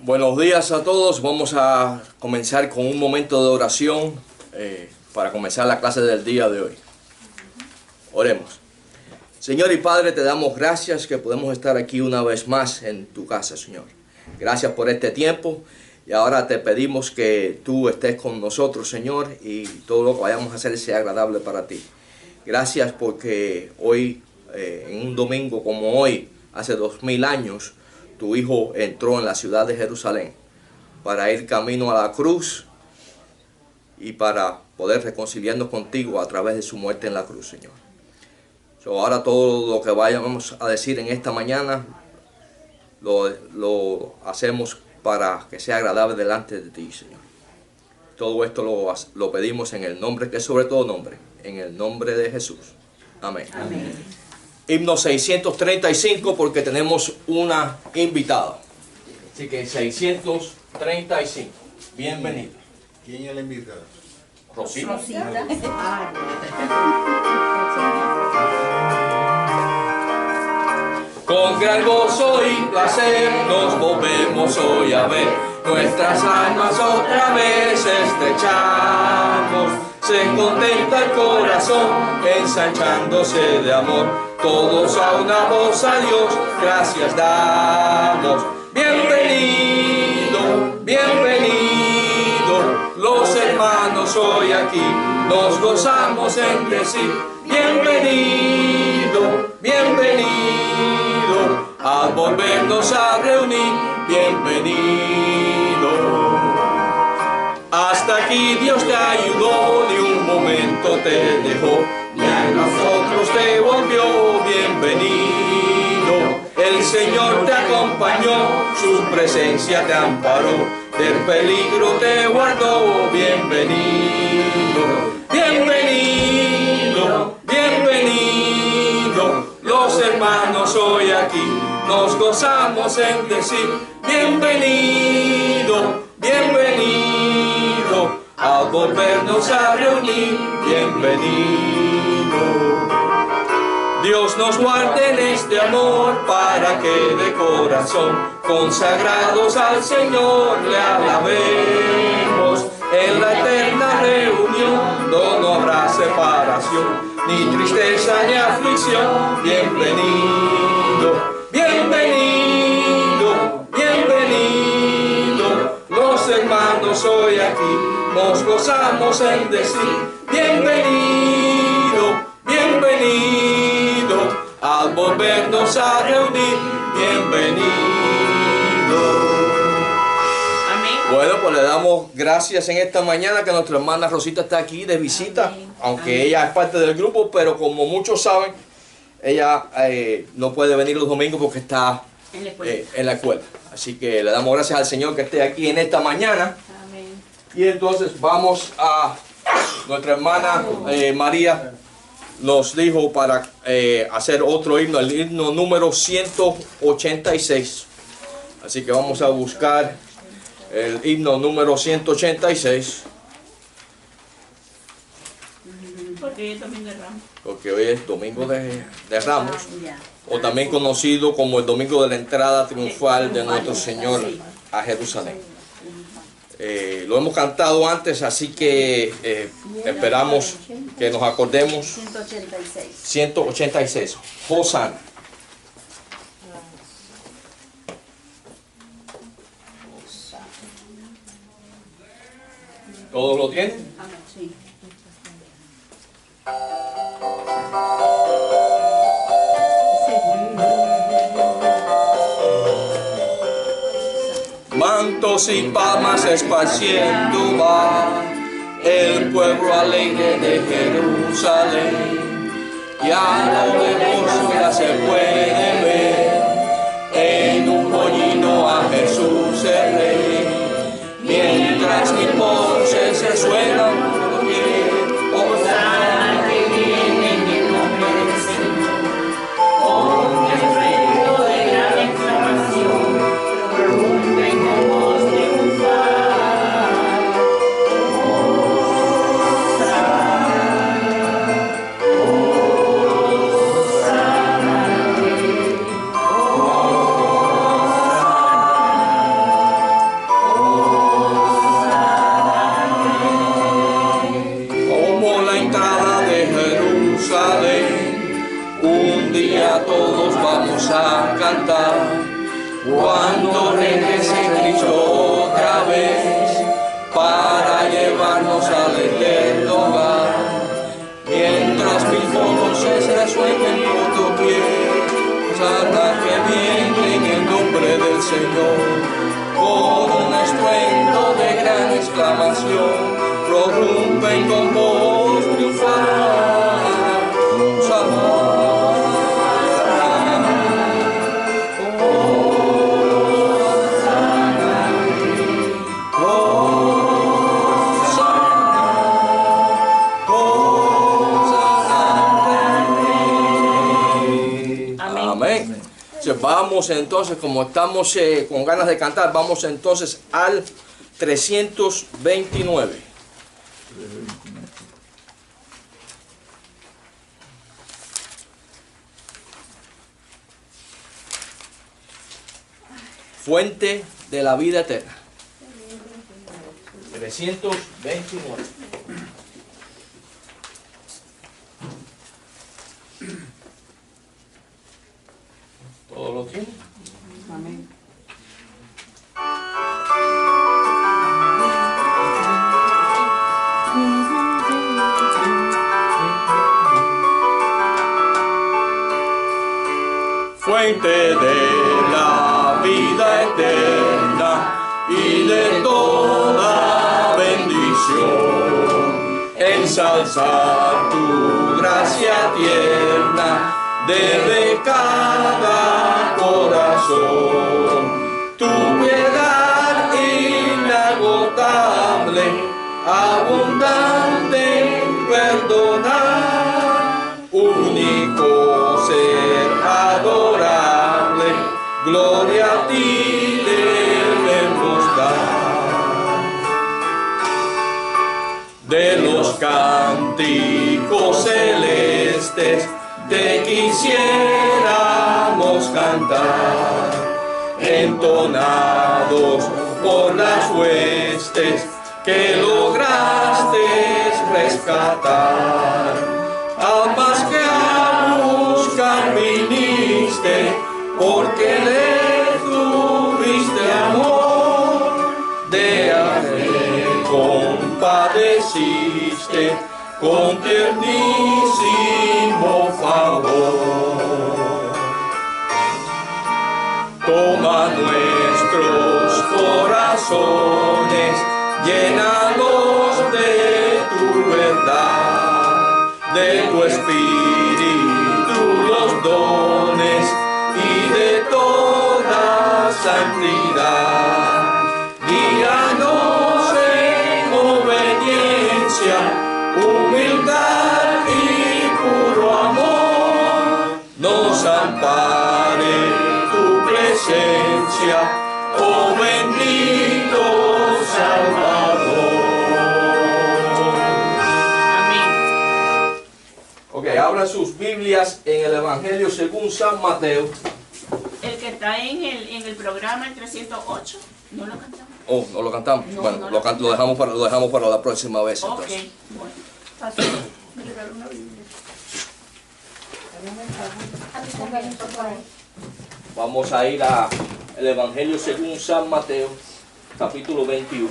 Buenos días a todos. Vamos a comenzar con un momento de oración para comenzar la clase del día de hoy. Oremos. Señor y Padre, te damos gracias que podemos estar aquí una vez más en tu casa, Señor. Gracias por este tiempo y ahora te pedimos que tú estés con nosotros, Señor, y todo lo que vayamos a hacer sea agradable para ti. Gracias porque hoy, en un domingo como hoy, hace 2000 años, tu Hijo entró en la ciudad de Jerusalén para ir camino a la cruz y para poder reconciliarnos contigo a través de su muerte en la cruz, Señor. Ahora todo lo que vayamos a decir en esta mañana lo hacemos para que sea agradable delante de ti, Señor. Todo esto lo pedimos en el nombre que es sobre todo nombre, en el nombre de Jesús. Amén. Amén. Himno 635 porque tenemos una invitada. Así que 635. Bienvenida. ¿Quién es la invitada? Rosita. Con gran gozo y placer nos volvemos hoy a ver. Nuestras almas otra vez estrechamos. Se contenta el corazón, ensanchándose de amor. Todos a una voz a Dios, gracias damos. Bienvenido, bienvenido, los hermanos hoy aquí, nos gozamos entre sí. Bienvenido, bienvenido, al volvernos a reunir, bienvenido. Hasta aquí Dios te ayudó, ni un momento te dejó, y a nosotros te volvió, bienvenido. El Señor te acompañó, su presencia te amparó, del peligro te guardó, bienvenido. Bienvenido, bienvenido, los hermanos hoy aquí, nos gozamos en decir, bienvenido, bienvenido, al volvernos a reunir, bienvenido. Dios nos guarde en este amor para que de corazón, consagrados al Señor, le alabemos. En la eterna reunión, no habrá separación, ni tristeza ni aflicción. Bienvenido, bienvenido, bienvenido, los hermanos hoy aquí, nos gozamos en decir, bienvenido, bienvenido, al volvernos a reunir, bienvenido. Bueno, pues le damos gracias en esta mañana que nuestra hermana Rosita está aquí de visita. Amén. Aunque Amén. Ella es parte del grupo, pero como muchos saben, ella no puede venir los domingos porque está en la escuela. Así que le damos gracias al Señor que esté aquí en esta mañana. Amén. Y entonces vamos a nuestra hermana María nos dijo para hacer otro himno, el himno número 186. Así que vamos a buscar el himno número 186. Porque hoy es domingo de Ramos. Porque hoy es domingo de Ramos. O también conocido como el domingo de la entrada triunfal de nuestro Señor a Jerusalén. Lo hemos cantado antes, así que esperamos que nos acordemos. 186. 186. Hosanna. ¿Todos lo tienen? Sí. Mantos y palmas esparciendo va el pueblo alegre de Jerusalén. Ya lo lejos ya se puede ver en un pollino a Jesús el Rey. Mientras mis voces se suenan por doquier, Hosanna que viene en el nombre del Señor. Con el reino de gran exclamación, prorrumpen con voz triunfal. Hosanna, Hosanna, día todos vamos a cantar. Cuando regrese Cristo otra vez, para llevarnos al eterno hogar. Mientras mil voces resuenen por doquier, salgan que viene en el nombre del Señor. Con un estruendo de gran exclamación, prorrumpen con voz triunfal. Amén. Vamos entonces, como estamos con ganas de cantar, vamos entonces al 329. Fuente de la vida eterna. 329. ¿Todo lo tiene? Amén. Fuente de la vida eterna y de toda bendición, ensalzar tu gracia tierna debe cada corazón. Tu piedad inagotable, abundante en perdonar, único ser adorable, gloria a ti debemos dar. De los cánticos celestes te quisiéramos cantar, entonados por las huestes que lograste rescatar. Almas que a buscar viniste, porque le tuviste amor, de aquel compadeciste con tiernísimo favor. Toma nuestros corazones, llénalos de tu verdad, de tu espíritu los dones y de toda santidad. Guíanos en obediencia, humildad y puro amor, nos ampare tu presencia, oh bendito Salvador. Amén. Ok, abran sus Biblias en el Evangelio según San Mateo. El que está en el programa, el 308, ¿no lo cantamos? Oh, ¿no lo cantamos? No, Bueno, no lo dejamos para la próxima vez. Ok, Entonces. bueno. Pastor, me regaló una Biblia. Vamos a ir al Evangelio según San Mateo, capítulo 21.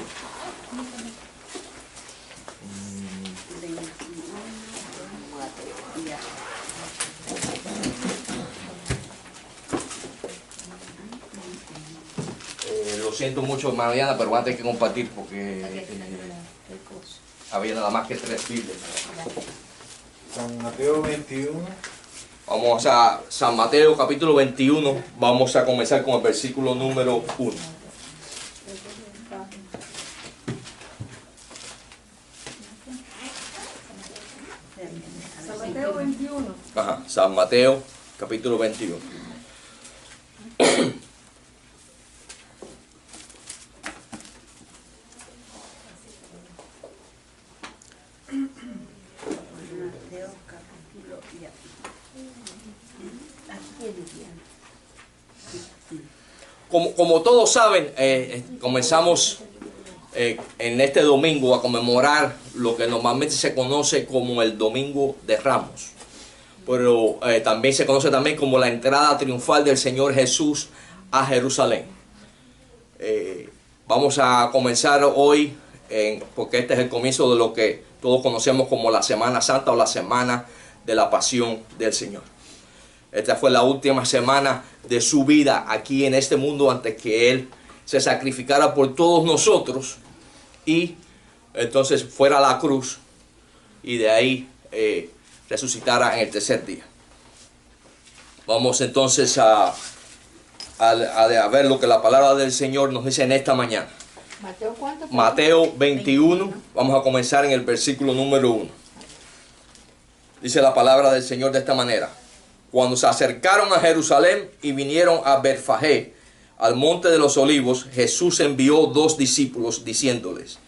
Lo siento mucho, Mariana, pero antes hay que compartir porque había nada más que 3 Biblias. San Mateo 21. Vamos a San Mateo capítulo 21, vamos a comenzar con el versículo número 1. San Mateo 21. Ajá, San Mateo capítulo 21. Como todos saben, comenzamos en este domingo a conmemorar lo que normalmente se conoce como el Domingo de Ramos. pero también se conoce también como la entrada triunfal del Señor Jesús a Jerusalén. Vamos a comenzar hoy, porque este es el comienzo de lo que todos conocemos como la Semana Santa o la Semana de la Pasión del Señor. Esta fue la última semana de su vida aquí en este mundo antes que Él se sacrificara por todos nosotros y entonces fuera a la cruz y de ahí resucitara en el tercer día. Vamos entonces a ver lo que la palabra del Señor nos dice en esta mañana. ¿Mateo cuánto? Mateo 21, vamos a comenzar en el versículo número 1. Dice la palabra del Señor de esta manera: Cuando se acercaron a Jerusalén y vinieron a Betfagé, al monte de los olivos, Jesús envió 2 discípulos diciéndoles: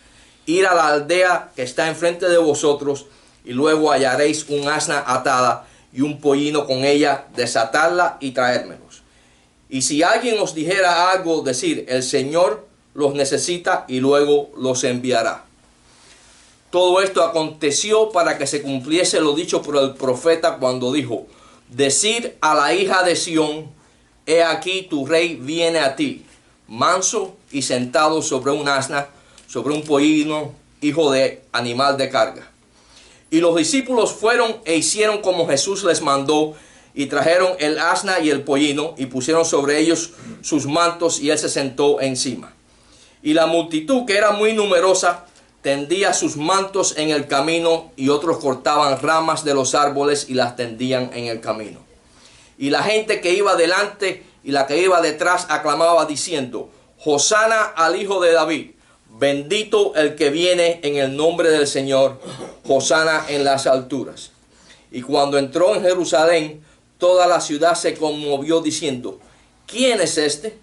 Ir a la aldea que está enfrente de vosotros, y luego hallaréis un asna atada y un pollino con ella, desatadla y traérmelos. Y si alguien os dijera algo, decir: el Señor los necesita, y luego los enviará. Todo esto aconteció para que se cumpliese lo dicho por el profeta cuando dijo: Decid a la hija de Sión: he aquí tu rey viene a ti, manso y sentado sobre un asna, sobre un pollino, hijo de animal de carga. Y los discípulos fueron e hicieron como Jesús les mandó, y trajeron el asna y el pollino, y pusieron sobre ellos sus mantos, y él se sentó encima. Y la multitud, que era muy numerosa, tendía sus mantos en el camino, y otros cortaban ramas de los árboles y las tendían en el camino. Y la gente que iba delante y la que iba detrás aclamaba diciendo: Hosana al Hijo de David, bendito el que viene en el nombre del Señor, Hosana en las alturas. Y cuando entró en Jerusalén, toda la ciudad se conmovió diciendo: ¿quién es este?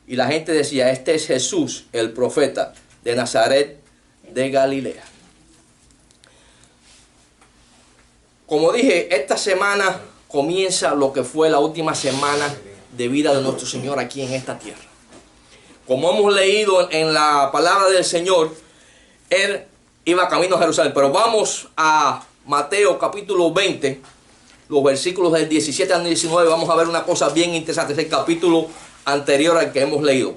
Y la gente decía: este es Jesús, el profeta de Nazaret de Galilea. Como dije, esta semana comienza lo que fue la última semana de vida de nuestro Señor aquí en esta tierra. Como hemos leído en la palabra del Señor, Él iba camino a Jerusalén. Pero vamos a Mateo capítulo 20, los versículos del 17 al 19. Vamos a ver una cosa bien interesante. Es el capítulo anterior al que hemos leído.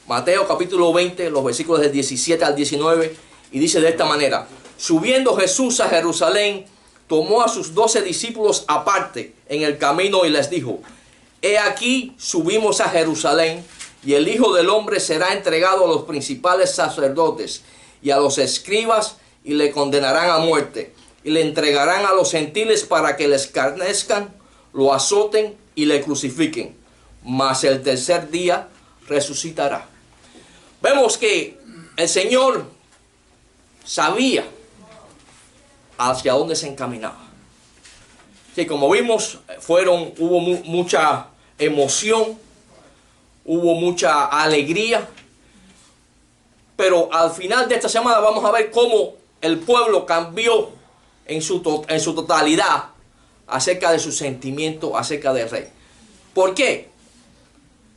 Mateo capítulo 20, los versículos del 17 al 19. Y dice de esta manera: Subiendo Jesús a Jerusalén, tomó a sus 12 discípulos aparte en el camino y les dijo: He aquí, subimos a Jerusalén, y el Hijo del Hombre será entregado a los principales sacerdotes y a los escribas, y le condenarán a muerte, y le entregarán a los gentiles para que le escarnezcan, lo azoten y le crucifiquen, mas el tercer día resucitará. Vemos que el Señor sabía hacia dónde se encaminaba. Sí, como vimos, hubo mucha emoción, hubo mucha alegría, pero al final de esta semana vamos a ver cómo el pueblo cambió en su totalidad acerca de su sentimiento acerca del rey. ¿Por qué?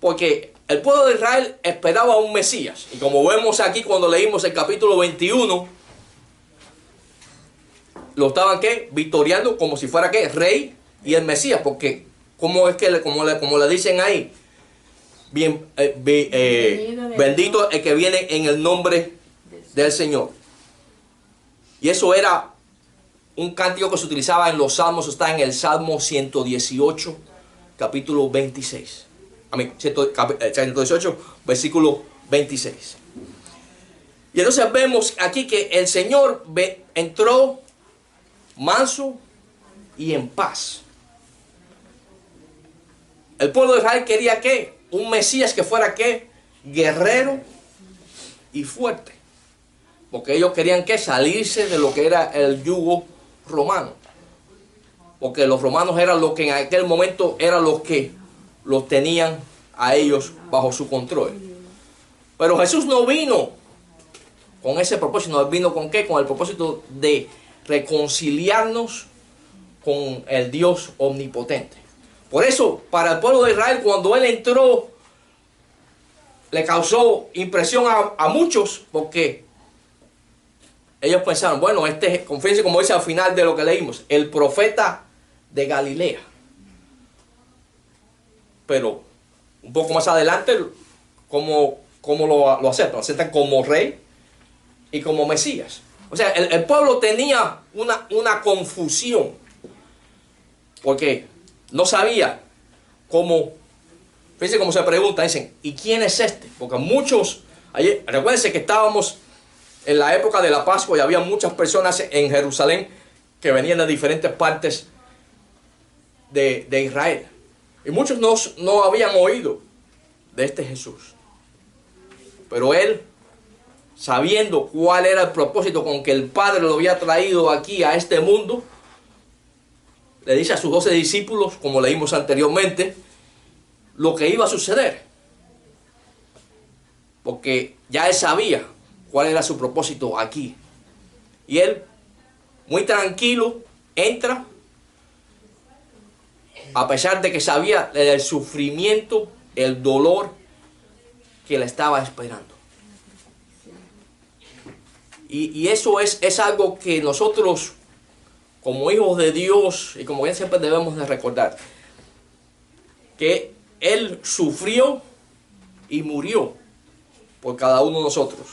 Porque el pueblo de Israel esperaba a un Mesías, y como vemos aquí cuando leímos el capítulo 21, lo estaban victoriando como si fuera rey y el Mesías, porque como le dicen ahí, bendito el que viene en el nombre del Señor. Y eso era un cántico que se utilizaba en los salmos. Está en el Salmo 118, capítulo 26. 118, versículo 26. Y entonces vemos aquí que el Señor entró manso y en paz. El pueblo de Israel quería un Mesías que fuera guerrero y fuerte, porque ellos querían salirse de lo que era el yugo romano, porque los romanos eran los que en aquel momento eran los que los tenían a ellos bajo su control. Pero Jesús no vino con ese propósito. ¿Vino con qué? Con el propósito de reconciliarnos con el Dios omnipotente. Por eso, para el pueblo de Israel, cuando Él entró, le causó impresión a muchos, porque ellos pensaron, bueno, fíjense como dice al final de lo que leímos, el profeta de Galilea. Pero un poco más adelante, ¿cómo lo aceptan? Lo aceptan como rey y como Mesías. O sea, el pueblo tenía una confusión, porque no sabía cómo. Fíjense cómo se pregunta, dicen, ¿y quién es este? Porque muchos, recuérdense que estábamos en la época de la Pascua y había muchas personas en Jerusalén que venían de diferentes partes de Israel. Y muchos no habían oído de este Jesús. Pero él, sabiendo cuál era el propósito con que el Padre lo había traído aquí a este mundo, le dice a sus 12 discípulos, como leímos anteriormente, lo que iba a suceder. Porque ya él sabía cuál era su propósito aquí. Y él, muy tranquilo, entra, a pesar de que sabía el sufrimiento, el dolor que le estaba esperando. Y eso es algo que nosotros, como hijos de Dios, y como bien siempre debemos de recordar, que Él sufrió y murió por cada uno de nosotros.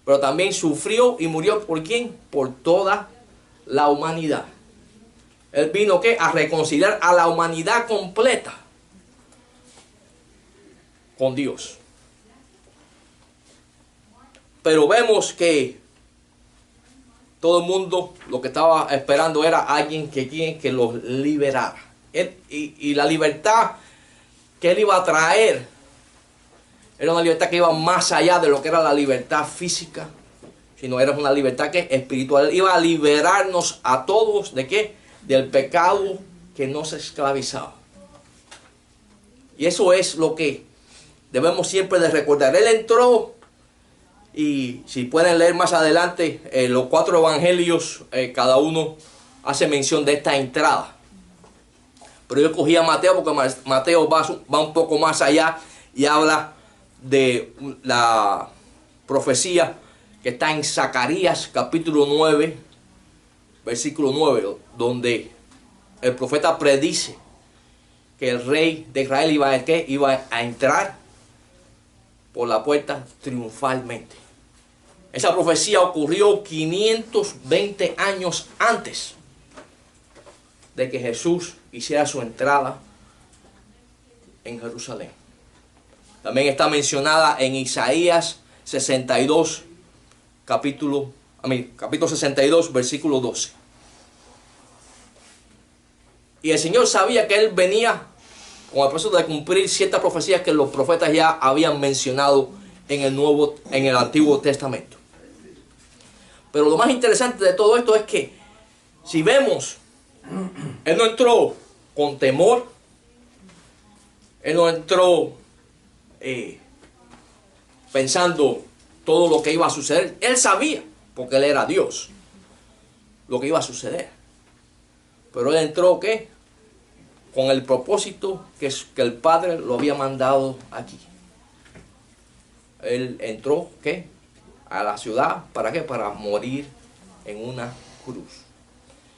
Pero también sufrió y murió ¿por quién? Por toda la humanidad. Él vino ¿qué? A reconciliar a la humanidad completa con Dios. Pero vemos que todo el mundo lo que estaba esperando era alguien que los liberara. Y la libertad que él iba a traer era una libertad que iba más allá de lo que era la libertad física, sino era una libertad que espiritual. Él iba a liberarnos a todos ¿de qué? Del pecado que nos esclavizaba. Y eso es lo que debemos siempre de recordar. Él entró, y si pueden leer más adelante, los 4 evangelios, cada uno hace mención de esta entrada. Pero yo cogí a Mateo porque Mateo va un poco más allá y habla de la profecía que está en Zacarías capítulo 9, versículo 9, donde el profeta predice que el rey de Israel iba a entrar por la puerta triunfalmente. Esa profecía ocurrió 520 años antes de que Jesús hiciera su entrada en Jerusalén. También está mencionada en Isaías 62, capítulo 62, versículo 12. Y el Señor sabía que Él venía con el propósito de cumplir ciertas profecías que los profetas ya habían mencionado en el Antiguo Testamento. Pero lo más interesante de todo esto es que, si vemos, Él no entró con temor, Él no entró pensando todo lo que iba a suceder. Él sabía, porque Él era Dios, lo que iba a suceder. Pero Él entró, ¿qué? Con el propósito que el Padre lo había mandado aquí. Él entró, ¿qué? A la ciudad, ¿para qué? Para morir en una cruz.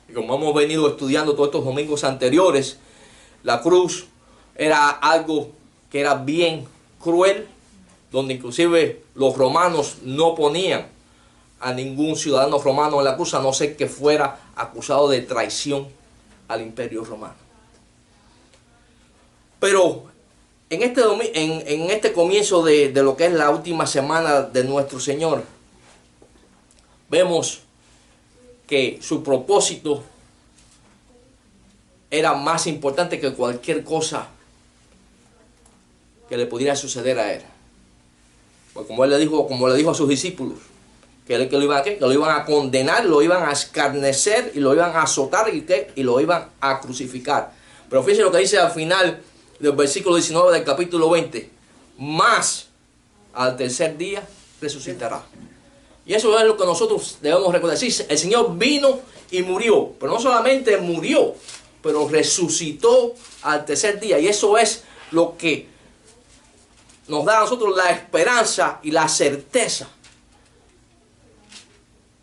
Y como hemos venido estudiando todos estos domingos anteriores, la cruz era algo que era bien cruel, donde inclusive los romanos no ponían a ningún ciudadano romano en la cruz, a no ser que fuera acusado de traición al imperio romano. Pero en este comienzo de lo que es la última semana de nuestro Señor, vemos que su propósito era más importante que cualquier cosa que le pudiera suceder a Él. Pues como le dijo a sus discípulos, que lo iban a condenar, lo iban a escarnecer y lo iban a azotar y lo iban a crucificar. Pero fíjense lo que dice al final del versículo 19 del capítulo 20. Más al tercer día resucitará. Y eso es lo que nosotros debemos recordar. Sí, el Señor vino y murió, pero no solamente murió, pero resucitó al tercer día. Y eso es lo que nos da a nosotros la esperanza y la certeza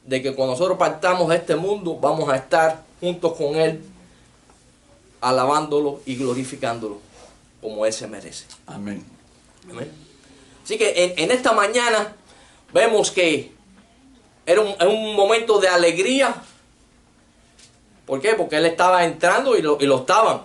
de que cuando nosotros partamos de este mundo, vamos a estar juntos con Él, alabándolo y glorificándolo como Él se merece. Amén. Amén. Así que en esta mañana vemos que era un momento de alegría. ¿Por qué? Porque Él estaba entrando y lo estaban.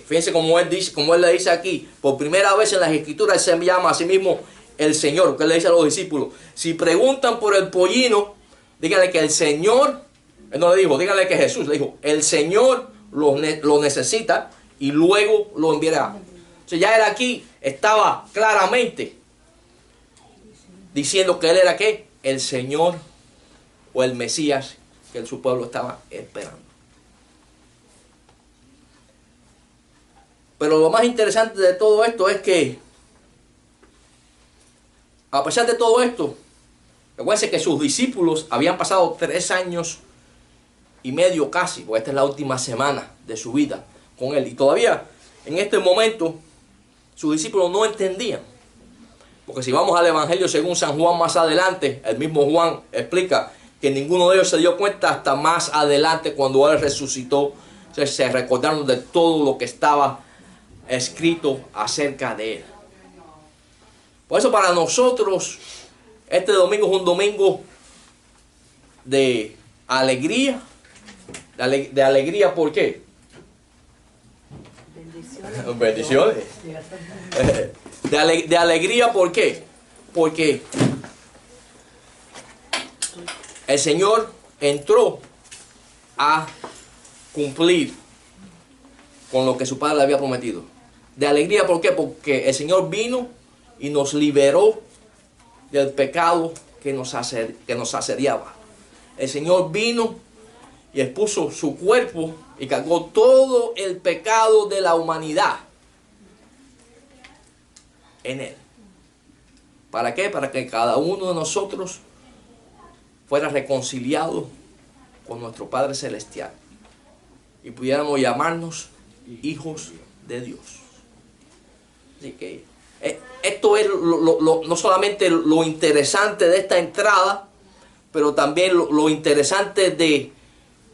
Fíjense como Él le dice aquí, por primera vez en las Escrituras Él se llama a sí mismo el Señor, que Él le dice a los discípulos: si preguntan por el pollino, díganle que el Señor, Él no le dijo, díganle que Jesús, le dijo, el Señor lo necesita y luego lo enviará. O sea, ya Él aquí estaba claramente diciendo que Él era ¿qué? El Señor o el Mesías que su pueblo estaba esperando. Pero lo más interesante de todo esto es que, a pesar de todo esto, recuerden que sus discípulos habían pasado 3 años y medio casi, porque esta es la última semana de su vida con Él. Y todavía, en este momento, sus discípulos no entendían. Porque si vamos al Evangelio según San Juan más adelante, el mismo Juan explica que ninguno de ellos se dio cuenta hasta más adelante cuando Él resucitó. Entonces se recordaron de todo lo que estaba escrito acerca de Él. Por eso para nosotros este domingo es un domingo de alegría. De alegría, ¿por qué? Bendiciones. De alegría, ¿por qué? Porque el Señor entró a cumplir con lo que su Padre le había prometido. De alegría, ¿por qué? Porque el Señor vino y nos liberó del pecado que nos asediaba. El Señor vino y expuso su cuerpo y cargó todo el pecado de la humanidad en Él. ¿Para qué? Para que cada uno de nosotros fuera reconciliado con nuestro Padre Celestial y pudiéramos llamarnos hijos de Dios. Así que esto es no solamente lo interesante de esta entrada, pero también lo interesante de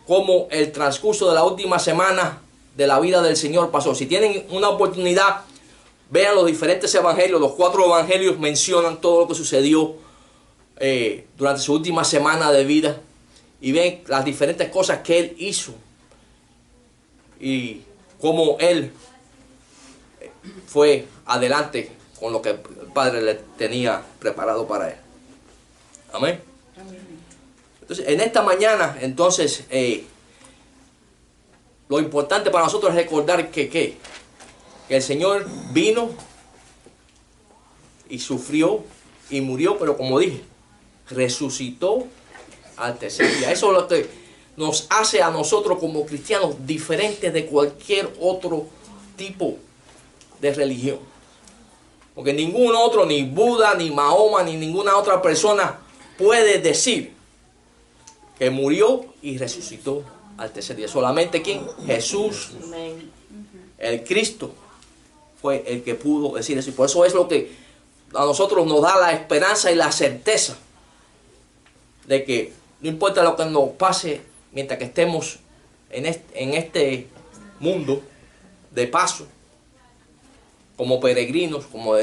cómo el transcurso de la última semana de la vida del Señor pasó. Si tienen una oportunidad, vean los diferentes evangelios. Los 4 evangelios mencionan todo lo que sucedió durante su última semana de vida y ven las diferentes cosas que Él hizo y cómo Él fue adelante con lo que el Padre le tenía preparado para Él. Amén. Entonces, en esta mañana, entonces, lo importante para nosotros es recordar que el Señor vino y sufrió y murió, pero como dije, resucitó al tercer día. Eso es lo que nos hace a nosotros como cristianos diferentes de cualquier otro tipo de religión. Porque ningún otro, ni Buda, ni Mahoma, ni ninguna otra persona puede decir que murió y resucitó al tercer día. Solamente ¿quién? Jesús, el Cristo, fue el que pudo decir eso. Y por eso es lo que a nosotros nos da la esperanza y la certeza de que no importa lo que nos pase mientras que estemos en este mundo de paso, como peregrinos, como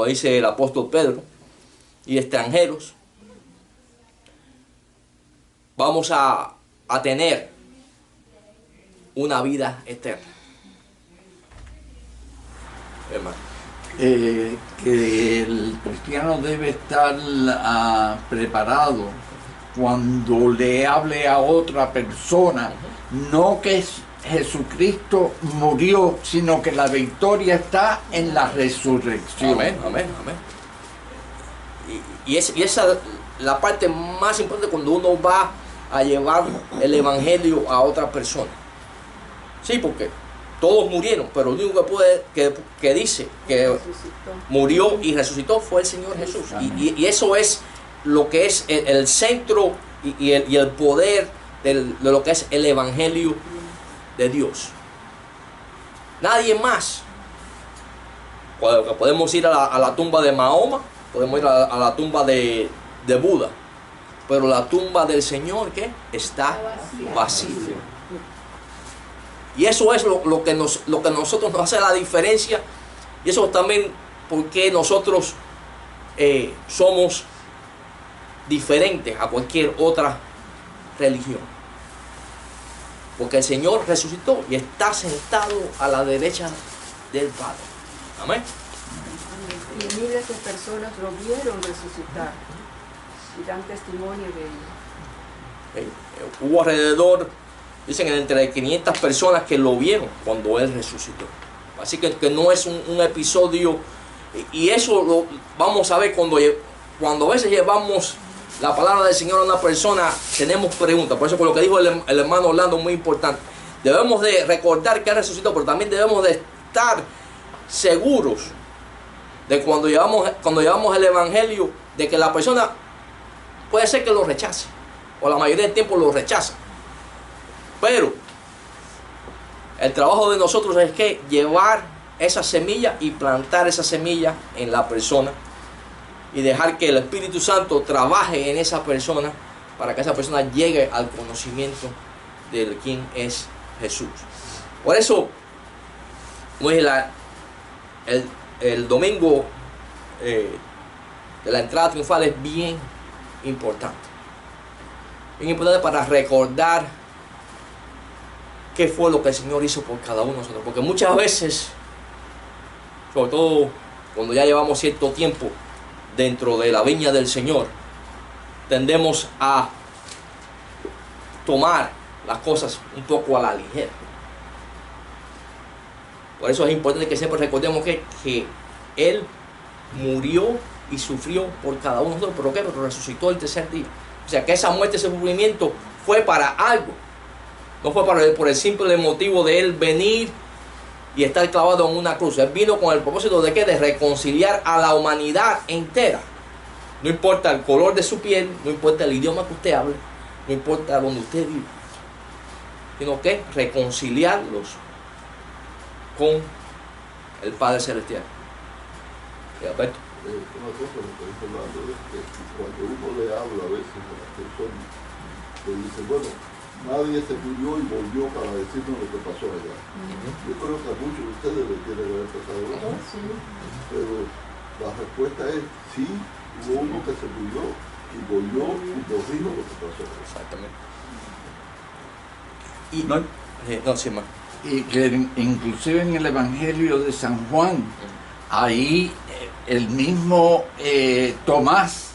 dice el apóstol Pedro, y extranjeros, vamos a tener una vida eterna. Hermano. Que el cristiano debe estar preparado cuando le hable a otra persona, no que Jesucristo murió, sino que la victoria está en la resurrección. Amén, amén, amén. Y esa es la parte más importante cuando uno va a llevar el evangelio a otra persona. Sí, porque todos murieron, pero el único que dice que murió y resucitó fue el Señor Jesús. Y eso es lo que es el centro y el poder de lo que es el evangelio de Dios. Nadie más. Podemos ir a la tumba de Mahoma, podemos ir a la tumba de Buda, pero la tumba del Señor, ¿qué? Está vacía. Y eso es lo que nosotros nos hace la diferencia. Y eso también porque nosotros somos diferentes a cualquier otra religión. Porque el Señor resucitó y está sentado a la derecha del Padre. Amén. Y miles de personas lo vieron resucitar y dan testimonio de ello. Hubo alrededor, dicen, entre 500 personas que lo vieron cuando Él resucitó. Así que no es un episodio. Y eso lo vamos a ver cuando a veces llevamos la palabra del Señor a una persona, tenemos preguntas. Por eso, con lo que dijo el hermano Orlando, muy importante. Debemos de recordar que Él resucitó, pero también debemos de estar seguros de cuando llevamos el Evangelio, de que la persona puede ser que lo rechace, o la mayoría del tiempo lo rechaza. Pero el trabajo de nosotros es que llevar esa semilla y plantar esa semilla en la persona y dejar que el Espíritu Santo trabaje en esa persona para que esa persona llegue al conocimiento de quién es Jesús. Por eso, el domingo de la entrada triunfal es bien importante. Bien importante para recordar qué fue lo que el Señor hizo por cada uno de nosotros. Porque muchas veces, sobre todo cuando ya llevamos cierto tiempo dentro de la viña del Señor, tendemos a tomar las cosas un poco a la ligera. Por eso es importante que siempre recordemos que Él murió y sufrió por cada uno de nosotros. ¿Pero qué? Pero resucitó el tercer día. O sea que esa muerte, ese sufrimiento fue para algo. No fue por el simple motivo de Él venir y estar clavado en una cruz. Él vino con el propósito de ¿qué? De reconciliar a la humanidad entera. No importa el color de su piel, no importa el idioma que usted hable, no importa donde usted vive, sino que reconciliarlos con el Padre Celestial. ¿Y Alberto? Una cosa que estoy hablando es que cuando uno le habla a veces a las personas, le dice, bueno, nadie se murió y volvió para decirnos lo que pasó allá. Yo creo que a muchos de ustedes les tiene que haber pasado eso. Pero la respuesta es sí, hubo uno que se murió y volvió y nos dijo lo que pasó. Exactamente. Y que inclusive en el Evangelio de San Juan, ahí el mismo Tomás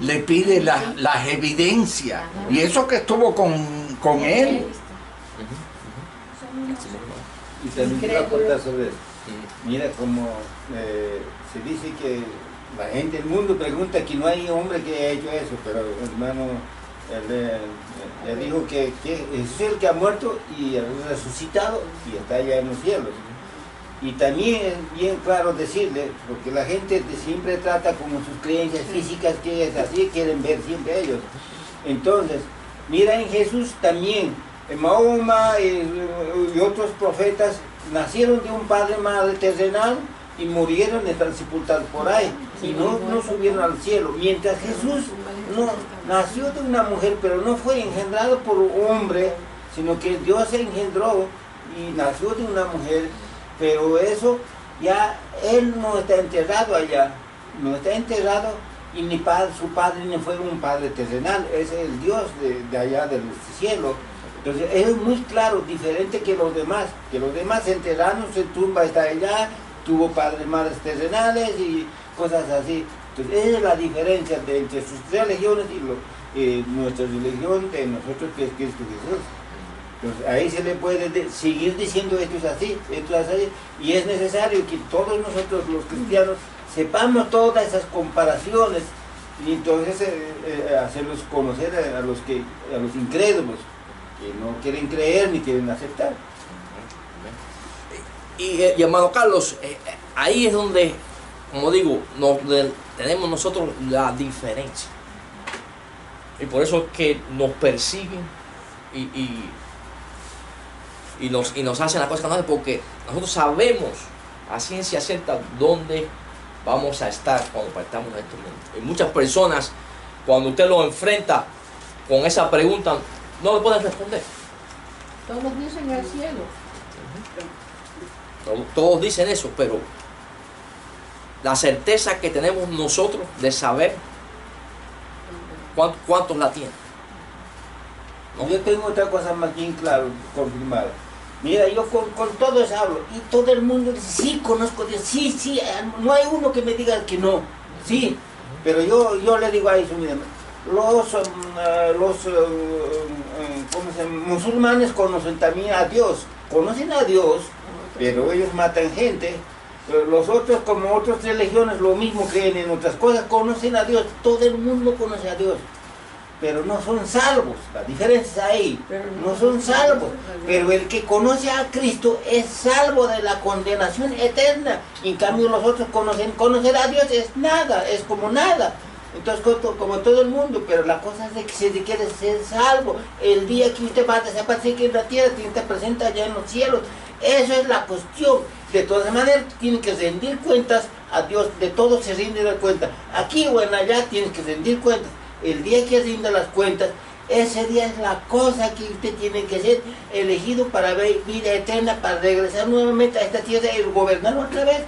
le pide las evidencias, y eso que estuvo con él. Y también quiero aportar sobre eso. Mira como se dice que la gente, el mundo pregunta que no hay hombre que haya hecho eso, pero hermano, él dijo que es el que ha muerto y ha resucitado y está allá en los cielos. Y también es bien claro decirle, porque la gente siempre trata como sus creencias físicas, que es así, quieren ver siempre ellos. Entonces, mira en Jesús también, Mahoma y otros profetas nacieron de un padre y madre terrenal y murieron y están sepultados por ahí y no subieron al cielo. Mientras Jesús nació de una mujer, pero no fue engendrado por un hombre, sino que Dios se engendró y nació de una mujer. Pero eso ya Él no está enterrado allá, no está enterrado y su padre ni fue un padre terrenal, es el Dios de allá del cielo. Entonces es muy claro, diferente que los demás se enterraron, su tumba está allá, tuvo padres, madres terrenales y cosas así. Entonces esa es la diferencia entre sus religiones y nuestra religión de nosotros, que es Cristo Jesús. Entonces, ahí se le puede seguir diciendo esto es así, y es necesario que todos nosotros los cristianos sepamos todas esas comparaciones y entonces hacerlos conocer a los incrédulos que no quieren creer ni quieren aceptar. Y hermano Carlos, ahí es donde, como digo, tenemos nosotros la diferencia. Y por eso es que nos persiguen y nos hacen las cosas que nos hacen, porque nosotros sabemos a ciencia cierta dónde vamos a estar cuando partamos de este mundo. Y muchas personas cuando usted lo enfrenta con esa pregunta, no le pueden responder. Todos dicen el cielo. Todos dicen eso, pero la certeza que tenemos nosotros de saber cuántos la tienen. ¿No? Yo tengo otra cosa más bien claro, confirmada. Mira, yo con todos hablo y todo el mundo dice, sí, conozco a Dios, sí, no hay uno que me diga que no, sí, pero yo le digo a eso, mira, los ¿cómo se llama? Musulmanes conocen también a Dios, pero ellos matan gente. Los otros, como otras religiones, lo mismo, creen en otras cosas, conocen a Dios, todo el mundo conoce a Dios, pero no son salvos. La diferencia es ahí, no son salvos, pero el que conoce a Cristo es salvo de la condenación eterna. En cambio los otros conocer a Dios es nada, es como nada. Entonces, como todo el mundo, pero la cosa es de que se quiere ser salvo. El día que usted va a desaparecer aquí en la tierra, tiene que estar presente allá en los cielos. Eso es la cuestión. De todas maneras, tiene que rendir cuentas a Dios. De todo se rinde la cuenta. Aquí o en allá tiene que rendir cuentas. El día que rinda las cuentas, ese día es la cosa que usted tiene que ser elegido para ver vida eterna, para regresar nuevamente a esta tierra y gobernar otra vez.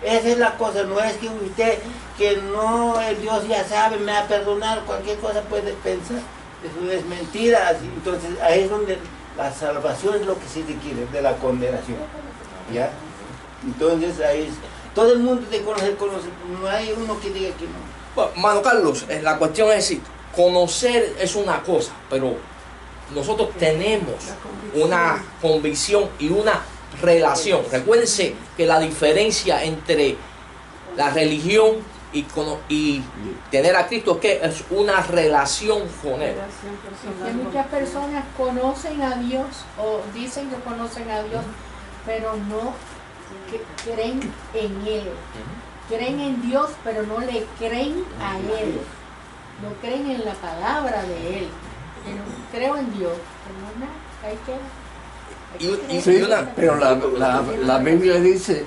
Esa es la cosa, no es que usted, que no, el Dios ya sabe, me va a perdonar, cualquier cosa puede pensar. Eso es mentira. Entonces ahí es donde la salvación es lo que se requiere, de la condenación. ¿Ya? Entonces ahí es, todo el mundo te conoce, no hay uno que diga que no. Bueno, Mano Carlos, la cuestión es decir, conocer es una cosa, pero nosotros tenemos una convicción y una relación. Recuérdense que la diferencia entre la religión y tener a Cristo es que es una relación con Él. Que muchas personas conocen a Dios o dicen que conocen a Dios, pero no creen en Él. Creen en Dios, pero no le creen a Él. No creen en la palabra de Él. Pero creo en Dios, pero no, ahí queda. Sí, pero la Biblia dice,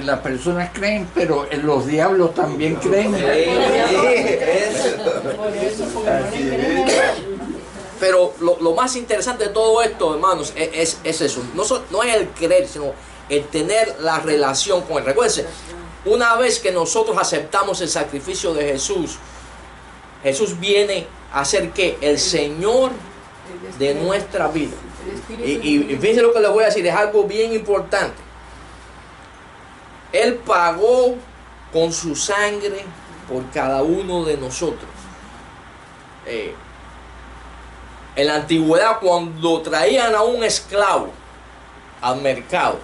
las personas creen, pero los diablos también creen. Por eso, porque no le creen a Él. Pero lo más interesante de todo esto, hermanos, es eso. No es el creer, sino el tener la relación con Él. Recuérdense, una vez que nosotros aceptamos el sacrificio de Jesús, Jesús viene a ser ¿qué? El Señor de nuestra vida. Y fíjense lo que les voy a decir, es algo bien importante. Él pagó con su sangre por cada uno de nosotros. En la antigüedad, cuando traían a un esclavo al mercado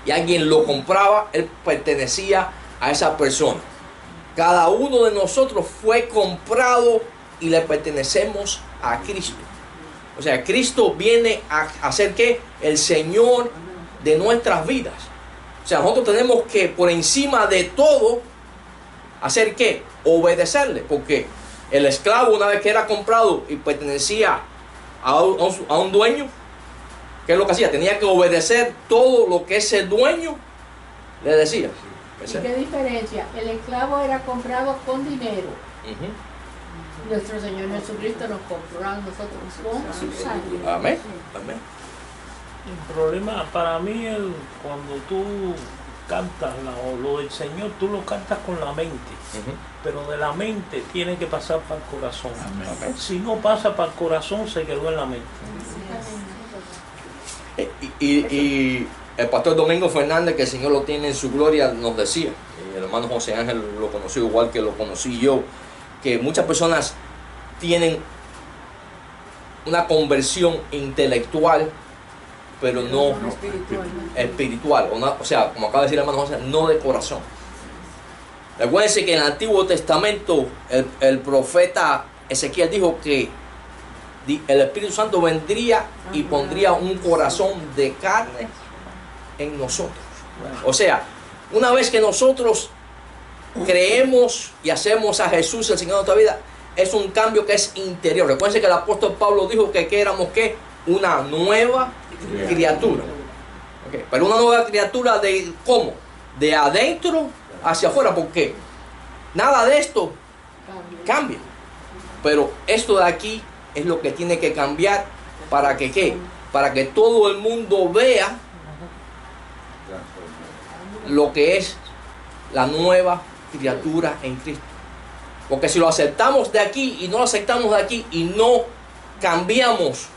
y alguien lo compraba, él pertenecía a esa persona. Cada uno de nosotros fue comprado y le pertenecemos a Cristo. O sea, Cristo viene a ser ¿qué? El Señor de nuestras vidas. O sea, nosotros tenemos que, por encima de todo, hacer ¿qué? Obedecerle. Porque el esclavo, una vez que era comprado y pertenecía a un dueño, ¿qué es lo que hacía? Tenía que obedecer todo lo que ese dueño le decía. ¿Y qué diferencia? El esclavo era comprado con dinero. Nuestro Señor Jesucristo nos compró a nosotros con su sangre. Amén. Amén. El problema para mí es cuando tú cantas lo del Señor, tú lo cantas con la mente, pero de la mente tiene que pasar para el corazón. Amén. Si no pasa para el corazón, se quedó en la mente. Y el pastor Domingo Fernández, que el Señor lo tiene en su gloria, nos decía, el hermano José Ángel lo conoció igual que lo conocí yo, que muchas personas tienen una conversión intelectual, pero no espiritual. O sea, como acaba de decir el hermano José, no de corazón. Recuérdense que en el Antiguo Testamento el profeta Ezequiel dijo que el Espíritu Santo vendría y pondría un corazón de carne en nosotros. O sea, una vez que nosotros creemos y hacemos a Jesús el Señor de nuestra vida, es un cambio que es interior. Recuerden que el apóstol Pablo dijo que éramos ¿qué? Una nueva criatura. Okay. Pero una nueva criatura de ¿cómo? De adentro hacia afuera, porque nada de esto cambia. Pero esto de aquí es lo que tiene que cambiar para que ¿qué? Para que todo el mundo vea lo que es la nueva criatura en Cristo. Porque si lo aceptamos de aquí y no lo aceptamos de aquí y no cambiamos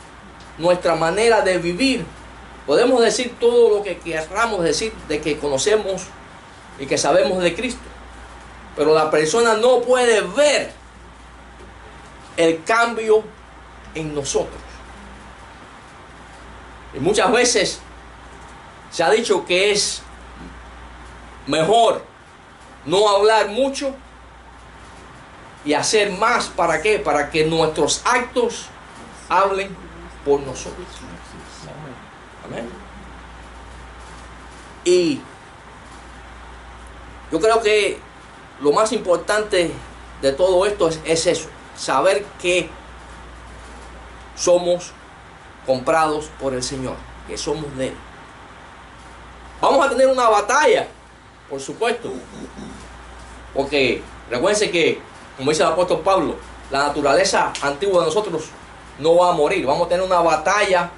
nuestra manera de vivir, podemos decir todo lo que queramos decir de que conocemos y que sabemos de Cristo, pero la persona no puede ver el cambio en nosotros. Y muchas veces se ha dicho que es mejor no hablar mucho y hacer más. ¿Para qué? Para que nuestros actos hablen por nosotros. Amén. Y yo creo que lo más importante de todo esto es eso, saber que somos comprados por el Señor, que somos de Él. Vamos a tener una batalla, por supuesto, porque recuérdense que, como dice el apóstol Pablo, la naturaleza antigua de nosotros no va a morir. Vamos a tener una batalla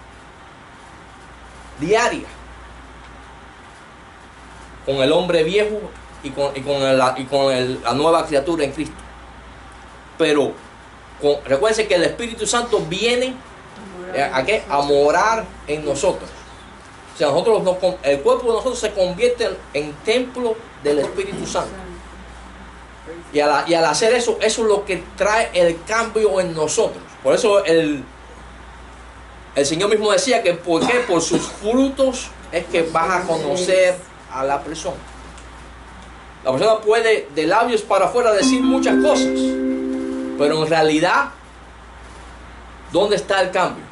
diaria con el hombre viejo y con la nueva criatura en Cristo. Pero recuérdense que el Espíritu Santo viene a morar en nosotros. O sea, el cuerpo de nosotros se convierte en templo del Espíritu Santo. Y al hacer eso, eso es lo que trae el cambio en nosotros. Por eso el Señor mismo decía que por sus frutos es que vas a conocer a la persona. La persona puede de labios para afuera decir muchas cosas, pero en realidad, ¿dónde está el cambio?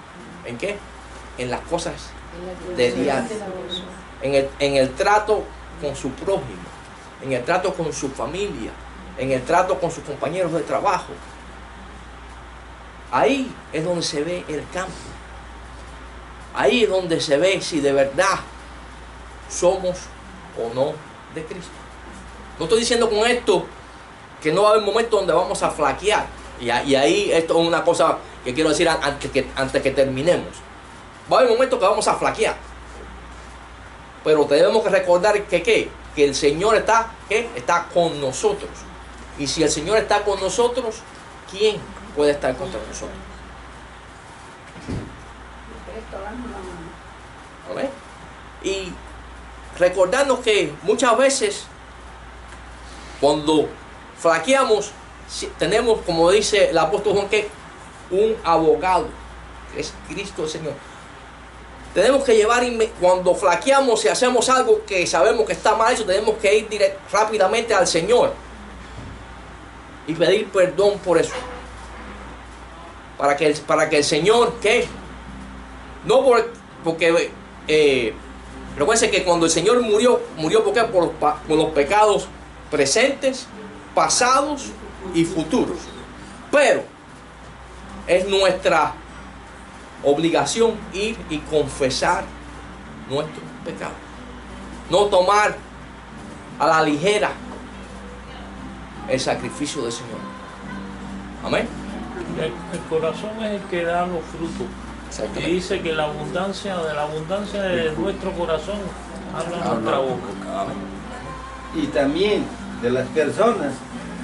¿En qué? En las cosas de diario. En el trato con su prójimo, en el trato con su familia, en el trato con sus compañeros de trabajo. Ahí es donde se ve el cambio. Ahí es donde se ve si de verdad somos o no de Cristo. No estoy diciendo con esto que no va a haber momentos donde vamos a flaquear. Y ahí esto es una cosa que quiero decir antes que terminemos. Va a haber momentos que vamos a flaquear. Pero tenemos que recordar que el Señor está con nosotros. Y si el Señor está con nosotros, ¿quién puede estar contra nosotros? ¿Amén? Y recordarnos que muchas veces cuando flaqueamos tenemos, como dice el apóstol Juan, que un abogado, que es Cristo el Señor. Tenemos que llevar, cuando flaqueamos y hacemos algo que sabemos que está mal hecho, tenemos que ir rápidamente al Señor y pedir perdón por eso. Para que el Señor, ¿qué? No porque recuerden que cuando el Señor murió ¿por qué? Por los pecados presentes, pasados y futuros. Pero es nuestra obligación ir y confesar nuestros pecados. No tomar a la ligera el sacrificio del Señor. Amén. El corazón es el que da los frutos. Y dice que de la abundancia de nuestro corazón habla nuestra boca. Amén. Y también de las personas,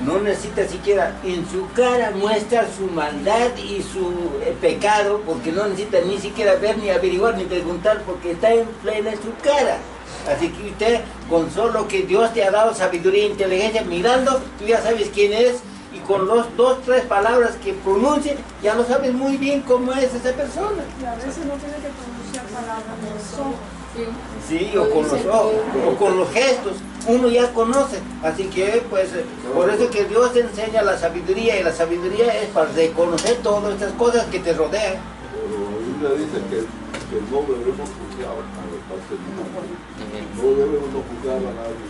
no necesita siquiera en su cara muestra su maldad y su pecado, porque no necesita ni siquiera ver, ni averiguar, ni preguntar, porque está en plena su cara. Así que usted, con solo que Dios te ha dado sabiduría e inteligencia, mirando, tú ya sabes quién es, y con los 2, 3 palabras que pronuncie, ya lo sabes muy bien cómo es esa persona. Y a veces no tiene que pronunciar palabras de los ojos. Sí, o con los ojos, o con los gestos, uno ya conoce. Así que, pues, por eso que Dios te enseña la sabiduría, y la sabiduría es para reconocer todas estas cosas que te rodean. Pero la Biblia dice que no debemos juzgar a los parcialidades. No debemos juzgar a nadie.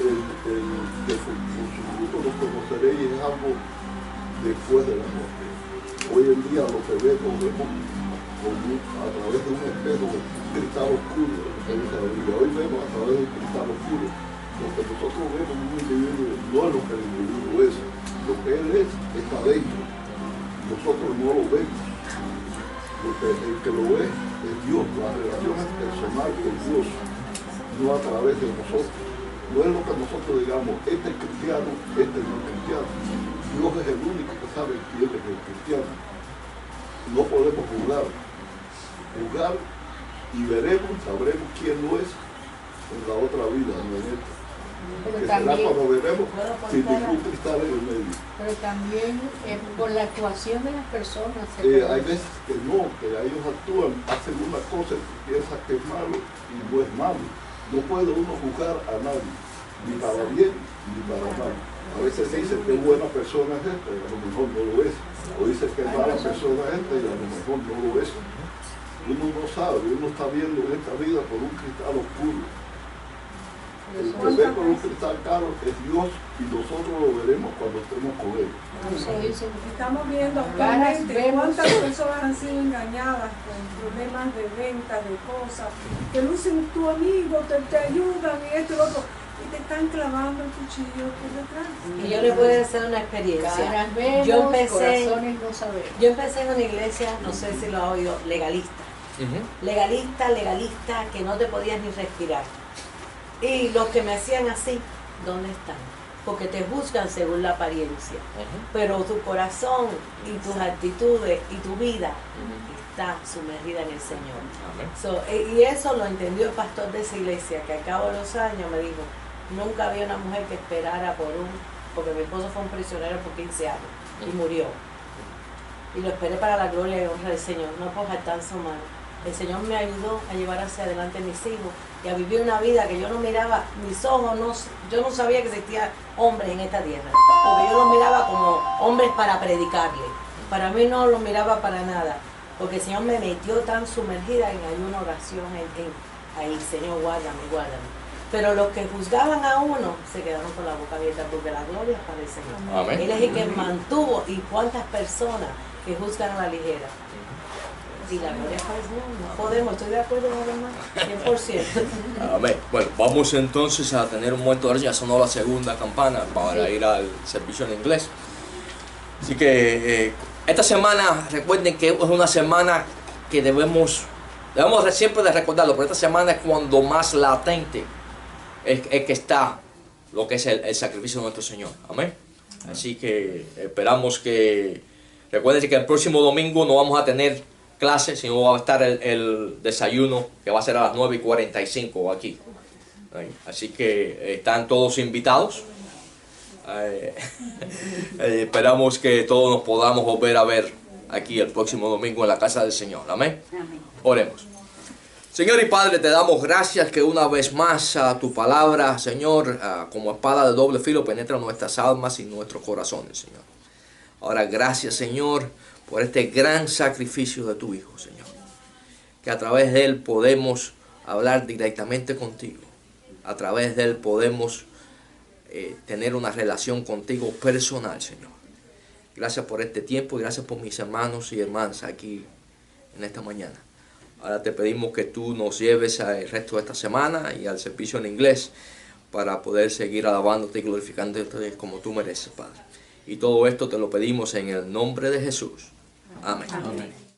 Que por su fruto los conoceréis es algo después de la muerte. Hoy en día lo que vemos a través de un espejo, un cristal oscuro, dice la Biblia. Hoy vemos a través de un cristal oscuro, Lo que nosotros vemos en un individuo no es lo que el individuo es. Lo que él es está dentro. Nosotros no lo vemos. El que lo ve es Dios. La relación es personal con Dios, no a través de nosotros. No es lo que nosotros digamos, este es cristiano, este no es cristiano. Dios es el único que sabe quién es el cristiano. No podemos juzgar. Juzgar y veremos, sabremos quién no es en la otra vida, no en esta. Pero Que será también, cuando veremos ¿puedo sin contar ningún algo? cristal en el medio. Pero también por la actuación de las personas. Hay veces que no, que ellos actúan, hacen una cosa y piensan que es malo y no es malo. No puede uno juzgar a nadie, ni para bien ni para mal. A veces dicen que buena persona es esta y a lo mejor no lo es. O dicen que mala persona es esta y a lo mejor no lo es. Uno no sabe, uno está viendo en esta vida por un cristal oscuro. El que ve por un cristal claro es Dios y nosotros lo veremos cuando estemos con Él. Estamos viendo Caras actualmente vemos. cuántas personas han sido engañadas con problemas de venta, de cosas, que lucen tu amigo, te ayudan y esto y lo otro, y te están clavando el cuchillo por detrás. Y yo les voy a hacer una experiencia. Caras vemos, Yo empecé, corazones no sabemos. yo empecé en una iglesia, no sé si lo ha oído, legalista. Legalista, que no te podías ni respirar. Y los que me hacían así, ¿dónde están? Porque te juzgan según la apariencia. Pero tu corazón y tus actitudes y tu vida está sumergida en el Señor. Y eso lo entendió el pastor de esa iglesia, que al cabo de los años me dijo, nunca había una mujer que esperara porque mi esposo fue un prisionero por 15 años y murió. Y lo esperé para la gloria y honra del Señor, no por jactancia humana. El Señor me ayudó a llevar hacia adelante a mis hijos y a vivir una vida que yo no miraba, mis ojos, yo no sabía que existían hombres en esta tierra, porque yo los miraba como hombres para predicarle. Para mí no los miraba para nada, porque el Señor me metió tan sumergida en ayuno, oración, ahí, Señor, guárdame, guárdame. Pero los que juzgaban a uno se quedaron con la boca abierta, porque la gloria es para el Señor. Amén. Él es el que mantuvo, y cuántas personas que juzgan a la ligera. Y la gloria es para el Señor, no podemos, estoy de acuerdo con los demás, 100%. Amén. Bueno, vamos entonces a tener un momento de oración. Ya sonó la segunda campana para ir al servicio en inglés. Así que esta semana, recuerden que es una semana que debemos siempre de recordarlo, pero esta semana es cuando más latente es que está lo que es el sacrificio de nuestro Señor. Amén. Así que esperamos que, recuerden que el próximo domingo no vamos a tener clase, sino va a estar el desayuno que va a ser a las 9:45 aquí. Así que están todos invitados. Esperamos que todos nos podamos volver a ver aquí el próximo domingo en la casa del Señor. Amén. Oremos. Señor y Padre, te damos gracias que una vez más tu palabra, Señor, como espada de doble filo penetra nuestras almas y nuestros corazones, Señor. Ahora gracias, Señor, por este gran sacrificio de tu Hijo, Señor. Que a través de Él podemos hablar directamente contigo. A través de Él podemos tener una relación contigo personal, Señor. Gracias por este tiempo y gracias por mis hermanos y hermanas aquí en esta mañana. Ahora te pedimos que tú nos lleves al resto de esta semana y al servicio en inglés para poder seguir alabándote y glorificándote como tú mereces, Padre. Y todo esto te lo pedimos en el nombre de Jesús. Amén. Amén.